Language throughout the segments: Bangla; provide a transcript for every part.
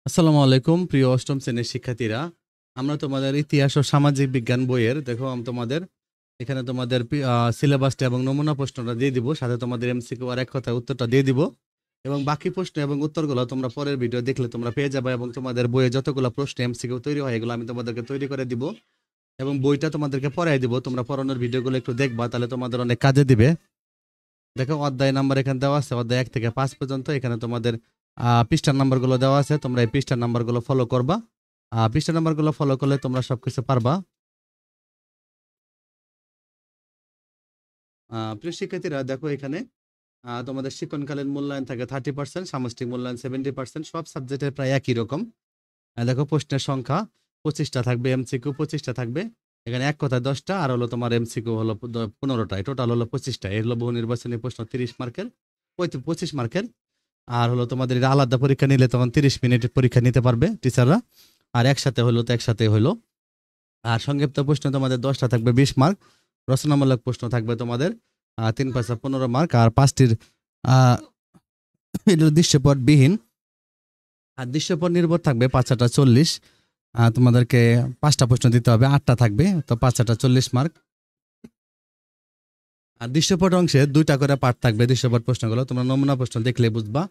আসসালামু আলাইকুম প্রিয় অষ্টম শ্রেণীর শিক্ষার্থীরা। আমরা তোমাদের ইতিহাস ও সামাজিক বিজ্ঞান বইয়ের দেখো তোমাদের এখানে তোমাদের সিলেবাসটা এবং নমুনা প্রশ্নটা দিয়ে দিব, সাথে তোমাদের এমসিকিউ আর এক কথায় উত্তরটা দিয়ে দিব। এবং বাকি প্রশ্ন এবং উত্তরগুলো তোমরা পরের ভিডিও দেখলে তোমরা পেয়ে যাবে, এবং তোমাদের বইয়ে যতগুলো প্রশ্ন এমসিকিউ তৈরি হয় এগুলো আমি তোমাদেরকে তৈরি করে দিব এবং বইটা তোমাদেরকে পড়াই দিব। তোমরা পড়ানোর ভিডিওগুলো একটু দেখবা, তাহলে তোমাদের অনেক কাজে দিবে। দেখো অধ্যায় নাম্বার এখানে দেওয়া আছে, অধ্যায় 1 থেকে 5 পর্যন্ত। এখানে তোমাদের পৃষ্ঠার নাম্বারগুলো দেওয়া আছে, তোমরা এই পৃষ্ঠার নাম্বারগুলো ফলো করবা। পৃষ্ঠার নাম্বারগুলো ফলো করলে তোমরা সবকিছু পারবা। প্রিয় শিক্ষার্থীরা দেখো এখানে তোমাদের শিক্ষণকালীন মূল্যায়ন থাকে 30%, সামষ্টিক মূল্যায়ন 70%, সব সাবজেক্টের প্রায় একই রকম। দেখো প্রশ্নের সংখ্যা 25টা থাকবে, এমসিকিউ 25টা থাকবে। এখানে এক কথায় 10টা, আর হলো তোমার এমসিকিউ হলো 15টা, টোটাল হলো 25টা। এর হলো বহু নির্বাচনী প্রশ্ন 30 মার্কের, 25 মার্কের। আর হলো তোমাদের এটা আলাদা পরীক্ষা নিলে তখন 30 মিনিটের পরীক্ষা নিতে পারবে টিচাররা। আর একসাথে হলো তো একসাথে হলো। আর সংক্ষিপ্ত প্রশ্ন তোমাদের 10টা থাকবে 20 মার্ক। রচনামূলক প্রশ্ন থাকবে তোমাদের 3 5 15 মার্ক। আর 5টির দৃশ্যপট বিহীন আর দৃশ্যপট নির্ভর থাকবে 5টা 40। তোমাদেরকে 5টা প্রশ্ন দিতে হবে, 8টা থাকবে, তো 5টা 40 মার্ক। আর দৃশ্যপট অংশে 2টা করে পার্ট থাকবে দৃশ্যপট প্রশ্নগুলো, তোমরা নমুনা প্রশ্ন দেখলে বুঝবা।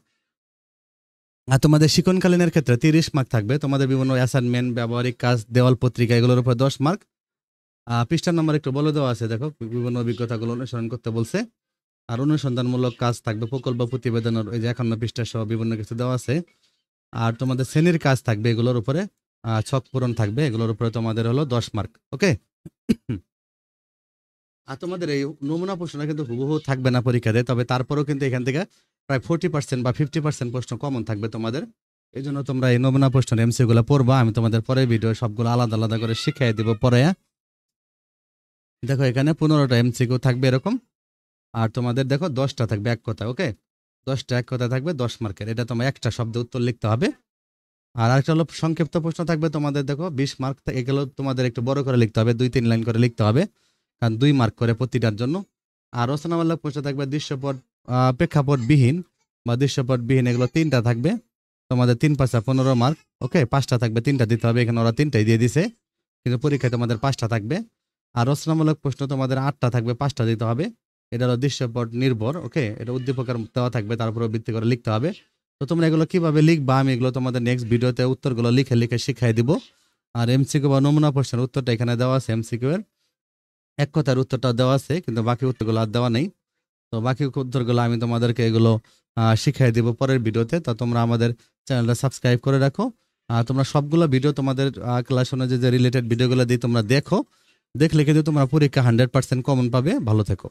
আর তোমাদের শিক্ষণকালীনের ক্ষেত্রে 30 মার্ক থাকবে। তোমাদের বিভিন্ন অ্যাসাইনমেন্ট, ব্যবহারিক কাজ, দেওয়াল পত্রিকা এগুলোর উপর 10 মার্ক। পৃষ্ঠার নাম্বার একটু বলে দেওয়া আছে, দেখো বিভিন্ন অভিজ্ঞতাগুলো অনুসরণ করতে বলছে। আর অনুসন্ধানমূলক কাজ থাকবে, প্রকল্প প্রতিবেদনের ওই যে 51 পৃষ্ঠা সহ বিভিন্ন কিছু দেওয়া আছে। আর তোমাদের শ্রেণীর কাজ থাকবে, এগুলোর উপরে ছক পূরণ থাকবে, এগুলোর উপরে তোমাদের হলো 10 মার্ক। ওকে। আর তোমাদের এই নমুনা প্রশ্নটা কিন্তু হুবহু থাকবে না পরীক্ষাতে, তবে তারপরেও কিন্তু এখান থেকে প্রায় 40% বা 50% প্রশ্ন কমন থাকবে তোমাদের। এই জন্য তোমরা এই নমুনা প্রশ্নের এমসি গুলো পড়বা। আমি তোমাদের পরের ভিডিও সবগুলো আলাদা আলাদা করে শিখিয়ে দিব পরে। দেখো এখানে 15টা এমসিকিউ থাকবে এরকম। আর তোমাদের দেখো 10টা থাকবে এক কথা। ওকে, 10টা এক কথা থাকবে 10 মার্কের। এটা তোমার একটা শব্দে উত্তর লিখতে হবে। আর একটা হলো সংক্ষিপ্ত প্রশ্ন থাকবে তোমাদের, দেখো 20 মার্ক। এগুলো তোমাদের একটু বড় করে লিখতে হবে, 2-3 লাইন করে লিখতে হবে, কারণ 2 মার্ক করে প্রতিটার জন্য। আর রচনামূলক প্রশ্ন থাকবে দৃশ্যপট প্রেক্ষাপট বিহীন বা দৃশ্যপট বিহীন, এগুলো 3টা থাকবে তোমাদের। 3 5 15 মার্ক। ওকে, 5টা থাকবে, 3টা দিতে হবে। এখানে ওরা 3টাই দিয়ে দিছে, কিন্তু পরীক্ষায় তোমাদের 5টা থাকবে। আর রচনামূলক প্রশ্ন তোমাদের 8টা থাকবে, 5টা দিতে হবে। এটা হলো দৃশ্যপট নির্ভর। ওকে, এটা উদ্দীপকের দেওয়া থাকবে, তার উপরে ভিত্তি করে লিখতে হবে। তো তোমরা এগুলো কিভাবে লিখবা আমি এগুলো তোমাদের নেক্সট ভিডিওতে উত্তরগুলো লিখে লিখে শিখাই দিব। আর এমসিকিউ বা নমুনা প্রশ্নের উত্তরটা এখানে দেওয়া আছে, এমসিকিউ এর এক কথার উত্তরটা দেওয়া আছে, কিন্তু বাকি উত্তরগুলো আর দেওয়া নেই। তো বাকি উত্তরগুলো আমি তোমাদেরকে এগুলো শিখিয়ে দিব পরের ভিডিওতে। তো তোমরা আমাদের চ্যানেলটা সাবস্ক্রাইব করে রাখো। তোমরা সবগুলো ভিডিও তোমাদের ক্লাস অনুযায়ী যে রিলেটেড ভিডিওগুলো দিই তোমরা দেখো, দেখলে কিন্তু তোমরা পরীক্ষা 100% কমন পাবে। ভালো থেকো।